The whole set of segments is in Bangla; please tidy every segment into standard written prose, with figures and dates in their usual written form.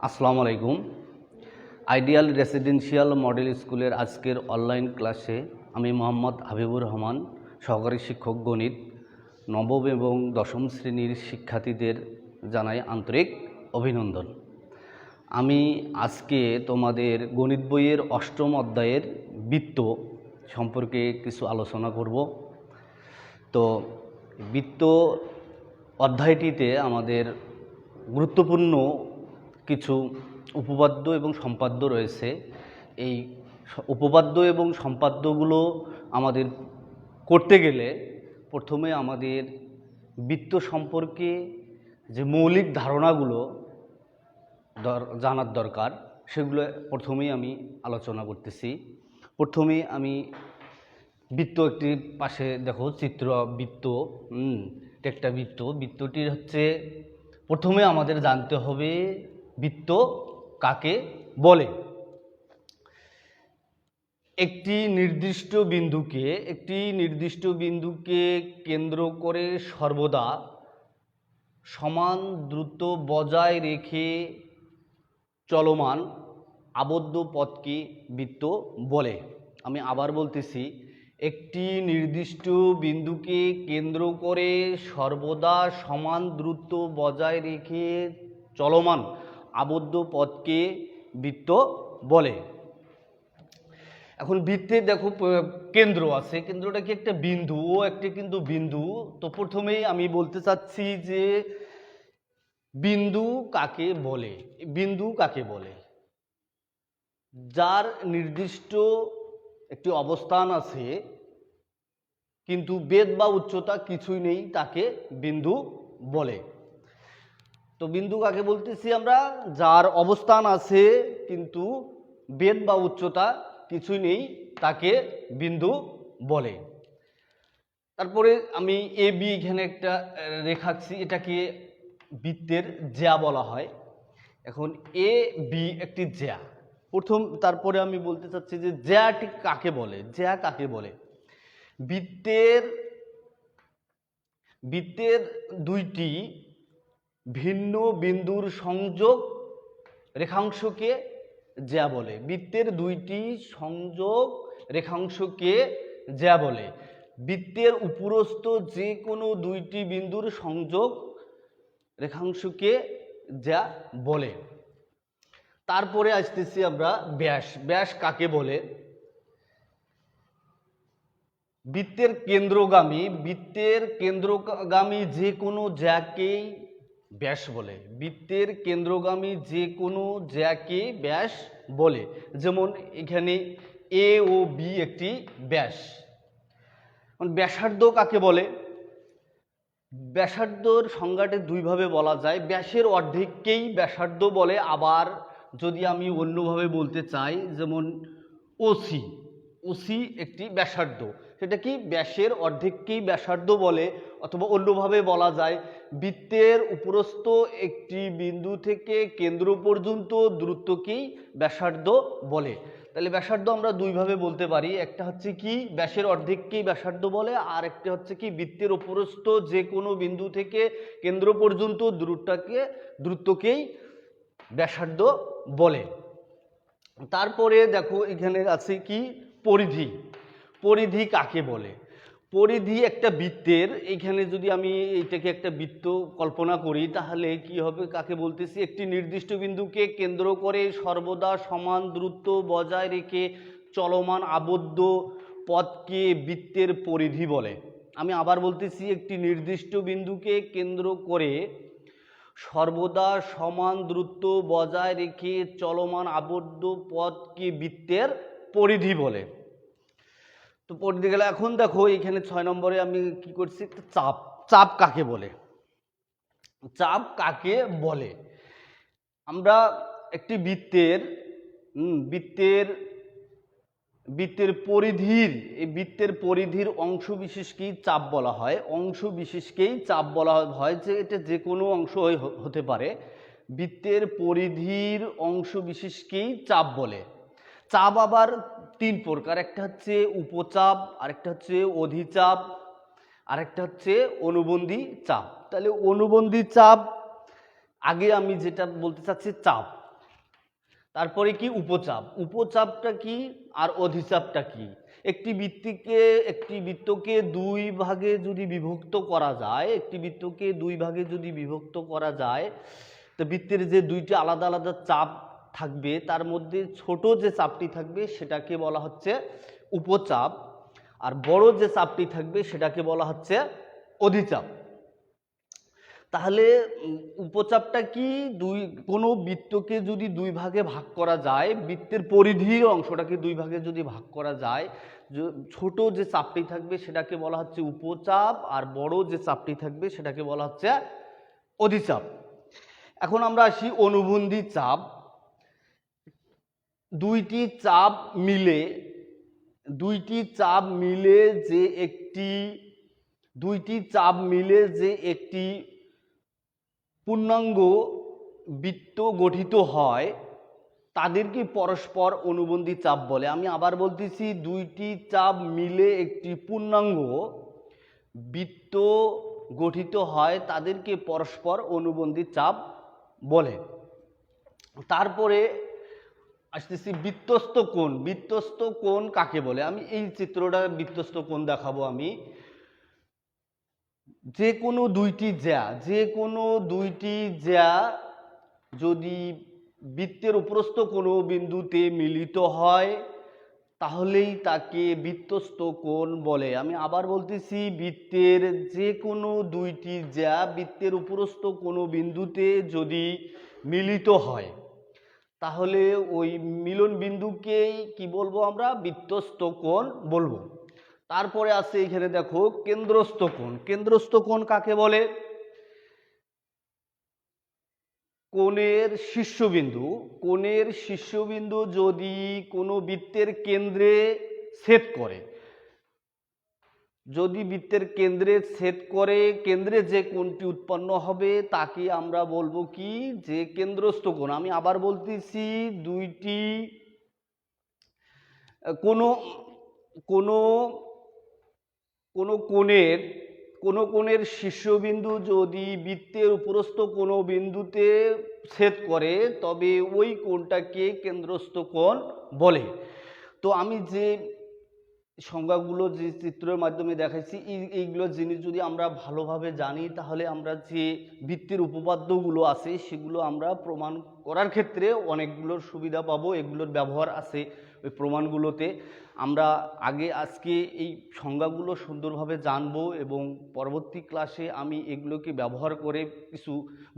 আসসালামু আলাইকুম। আইডিয়াল রেসিডেন্সিয়াল মডেল স্কুলের আজকের অনলাইন ক্লাসে আমি মোহাম্মদ হাবিবুর রহমান, সহকারী শিক্ষক গণিত, নবম এবং দশম শ্রেণীর শিক্ষার্থীদের জানাই আন্তরিক অভিনন্দন। আমি আজকে তোমাদের গণিত বইয়ের অষ্টম অধ্যায়ের বৃত্ত সম্পর্কে কিছু আলোচনা করব। তো বৃত্ত অধ্যায়টিতে আমাদের গুরুত্বপূর্ণ কিছু উপপাদ্য এবং সম্পাদ্য রয়েছে। এই উপপাদ্য এবং সম্পাদ্যগুলো আমাদের করতে গেলে প্রথমে আমাদের বৃত্ত সম্পর্কে যে মৌলিক ধারণাগুলো জানার দরকার, সেগুলো প্রথমেই আমি আলোচনা করতেছি। প্রথমে আমি বৃত্ত একটি পাশে দেখো চিত্র বৃত্ত, একটা বৃত্ত। বৃত্তটির হচ্ছে প্রথমে আমাদের জানতে হবে বৃত্ত কাকে বলে। একটি নির্দিষ্ট বিন্দুকে কেন্দ্র করে সর্বদা সমান দ্রুত বজায় রেখে চলমান আবদ্ধ পথকে বৃত্ত বলে। আমি আবার বলতেছি, একটি নির্দিষ্ট বিন্দুকে কেন্দ্র করে সর্বদা সমান দ্রুত বজায় রেখে চলমান আবদ্ধ পথকে বৃত্ত বলে। এখন বৃত্তে দেখো কেন্দ্র আছে, কেন্দ্রটা কি একটা বিন্দু, ও একটি কিন্তু বিন্দু। তো প্রথমেই আমি বলতে চাচ্ছি যে বিন্দু কাকে বলে। বিন্দু কাকে বলে? যার নির্দিষ্ট একটি অবস্থান আছে কিন্তু বেধ বা উচ্চতা কিছুই নেই, তাকে বিন্দু বলে। তো বিন্দু কাকে বলতেছি আমরা? যার অবস্থান আছে কিন্তু বেধ বা উচ্চতা কিছুই নেই, তাকে বিন্দু বলে। তারপরে আমি এ বি এখানে একটা রেখাচ্ছি, এটাকে বৃত্তের জ্যা বলা হয়। এখন এ বি একটি জ্যা। তারপরে আমি বলতে চাচ্ছি যে জ্যাটি কাকে বলে। জ্যা কাকে বলে? বৃত্তের দুইটি ভিন্ন বিন্দুর সংযোগ রেখাংশকে জ্যা বলে। বৃত্তের দুইটি সংযোগ রেখাংশকে জ্যা বলে। বৃত্তের উপরস্থ যে কোনো দুইটি বিন্দুর সংযোগ রেখাংশকে জ্যা বলে। তারপরে আসতেছি আমরা ব্যাস। ব্যাস কাকে বলে? বৃত্তের কেন্দ্রগামী যে কোনো জ্যাকেই ব্যাস বলে। বৃত্তের কেন্দ্রগামী যে কোনো জ্যাকে ব্যাস বলে। যেমন এখানে এ ও বি একটি ব্যাস। ব্যাসার্ধ কাকে বলে? ব্যাসার্ধর সংজ্ঞাটি দুইভাবে বলা যায়। ব্যাসের অর্ধেককেই ব্যাসার্ধ বলে। আবার যদি আমি অন্যভাবে বলতে চাই, যেমন ওসি একটি ব্যাসার্ধ, সেটা কি ব্যাসের অর্ধেককেই ব্যাসার্ধ বলে। অথবা অন্যভাবে বলা যায়, বৃত্তের উপরস্থ একটি বিন্দু থেকে কেন্দ্র পর্যন্ত দূরত্বকেই ব্যাসার্ধ বলে। তাহলে ব্যাসার্ধ আমরা দুইভাবে বলতে পারি। একটা হচ্ছে কি ব্যাসের অর্ধেককেই ব্যাসার্ধ বলে, আর একটা হচ্ছে কি বৃত্তের উপরস্থ যে কোনো বিন্দু থেকে কেন্দ্র পর্যন্ত দূরত্বকেই ব্যাসার্ধ বলে। তারপরে দেখো এখানে আছে কি পরিধি। পরিধি কাকে বলে? পরিধি একটা বৃত্তের, এখানে যদি আমি এইটাকে একটা বৃত্ত কল্পনা করি, তাহলে কি হবে? কাকে বলতেছি? একটি নির্দিষ্ট বিন্দুকে কেন্দ্র করে সর্বদা সমান দূরত্ব বজায় রেখে চলমান আবদ্ধ পথকে বৃত্তের পরিধি বলে। আমি আবার বলতেছি, একটি নির্দিষ্ট বিন্দুকে কেন্দ্র করে সর্বদা সমান দূরত্ব বজায় রেখে চলমান আবদ্ধ পথকে বৃত্তের পরিধি বলে। তো পরিধি গেলে এখন দেখো এখানে 6 নম্বরে আমি কি করছি, চাপ। চাপ কাকে বলে? চাপ কাকে বলে? আমরা একটি বৃত্তের পরিধির অংশ বিশেষকেই চাপ বলা হয়। অংশ বিশেষকেই চাপ বলা হয়, যে এটা যে কোনো অংশ হতে পারে। বৃত্তের পরিধির অংশ বিশেষকেই চাপ বলে। চাপ আবার 3 প্রকার। একটা হচ্ছে উপচাপ, আরেকটা হচ্ছে অধিচাপ, আরেকটা হচ্ছে অনুবন্ধী চাপ। তাহলে অনুবন্ধী চাপ আগে আমি যেটা বলতে চাচ্ছি চাপ। তারপরে কি উপচাপ, উপচাপটা কি আর অধিচাপটা কি? একটি বৃত্তকে দুই ভাগে যদি বিভক্ত করা যায়, একটি বৃত্তকে দুই ভাগে যদি বিভক্ত করা যায়, তো বৃত্তের যে দুইটি আলাদা আলাদা চাপ থাকবে তার মধ্যে ছোট যে চাপটি থাকবে সেটাকে বলা হচ্ছে উপচাপ, আর বড় যে চাপটি থাকবে সেটাকে বলা হচ্ছে অধিচাপ। তাহলে উপচাপটা কি? কোনো বৃত্তকে যদি দুই ভাগে ভাগ করা যায়, বৃত্তের পরিধির অংশটাকে দুই ভাগে যদি ভাগ করা যায়, ছোট যে চাপটি থাকবে সেটাকে বলা হচ্ছে উপচাপ, আর বড় যে চাপটি থাকবে সেটাকে বলা হচ্ছে অধিচাপ। এখন আমরা আসি অনুবন্ধী চাপ। দুইটি চাপ মিলে যে একটি পূর্ণাঙ্গ বৃত্ত গঠিত হয় তাদেরকে পরস্পর অনুবন্ধী চাপ বলে। আমি আবার বলতেছি, দুইটি চাপ মিলে একটি পূর্ণাঙ্গ বৃত্ত গঠিত হয় তাদেরকে পরস্পর অনুবন্ধী চাপ বলে। তারপরে আসতেছি বৃত্তস্থ কোণ। বৃত্তস্থ কোণ কাকে বলে? আমি এই চিত্রটা বৃত্তস্থ কোণ দেখাবো। আমি যে কোনো দুইটি জ্যা যদি বৃত্তের উপরস্থ কোনো বিন্দুতে মিলিত হয় তাহলেই তাকে বৃত্তস্থ কোণ বলে। আমি আবার বলতেছি, বৃত্তের যে কোনো দুইটি জ্যা বৃত্তের উপরস্থ কোনো বিন্দুতে যদি মিলিত হয় তাহলে ওই মিলন বিন্দুকেই কি বলবো? আমরা বৃত্তস্থ কোণ বলবো। তারপরে আছে এখানে দেখো কেন্দ্রস্থ কোণ। কেন্দ্রস্থ কোণ কাকে বলে? কোণের শীর্ষবিন্দু যদি কোনো বৃত্তের কেন্দ্রে ছেদ করে, কেন্দ্রে যে কোণটি উৎপন্ন হবে তাকে আমরা বলবো কি? যে কেন্দ্রস্থ কোণ। আমি আবার বলতেছি, কোনো কোণের শীর্ষবিন্দু যদি বৃত্তের উপরস্থ কোনো বিন্দুতে ছেদ করে তবে ওই কোণটাকে কেন্দ্রস্থ কোণ বলে। তো আমি যে সংজ্ঞাগুলো যে চিত্রের মাধ্যমে দেখাইছি, এইগুলো জিনিস যদি আমরা ভালোভাবে জানি তাহলে আমরা যে বৃত্তের উপপাদ্যগুলো আছে সেগুলো আমরা প্রমাণ করার ক্ষেত্রে অনেকগুলোর সুবিধা পাবো। এগুলোর ব্যবহার আছে ওই প্রমাণগুলোতে। আমরা আজকে এই সংজ্ঞাগুলো সুন্দরভাবে জানবো এবং পরবর্তী ক্লাসে আমি এগুলোকে ব্যবহার করে কিছু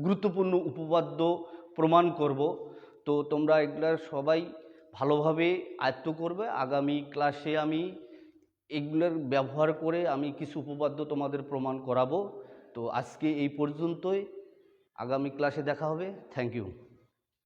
গুরুত্বপূর্ণ উপপাদ্য প্রমাণ করব। তো তোমরা এগুলার সবাই ভালোভাবে আয়ত্ত করবে। আগামী ক্লাসে আমি এগুলোর ব্যবহার করে আমি কিছু উপপাদ্য তোমাদের প্রমাণ করাবো। তো আজকে এই পর্যন্তই, আগামী ক্লাসে দেখা হবে। Thank you.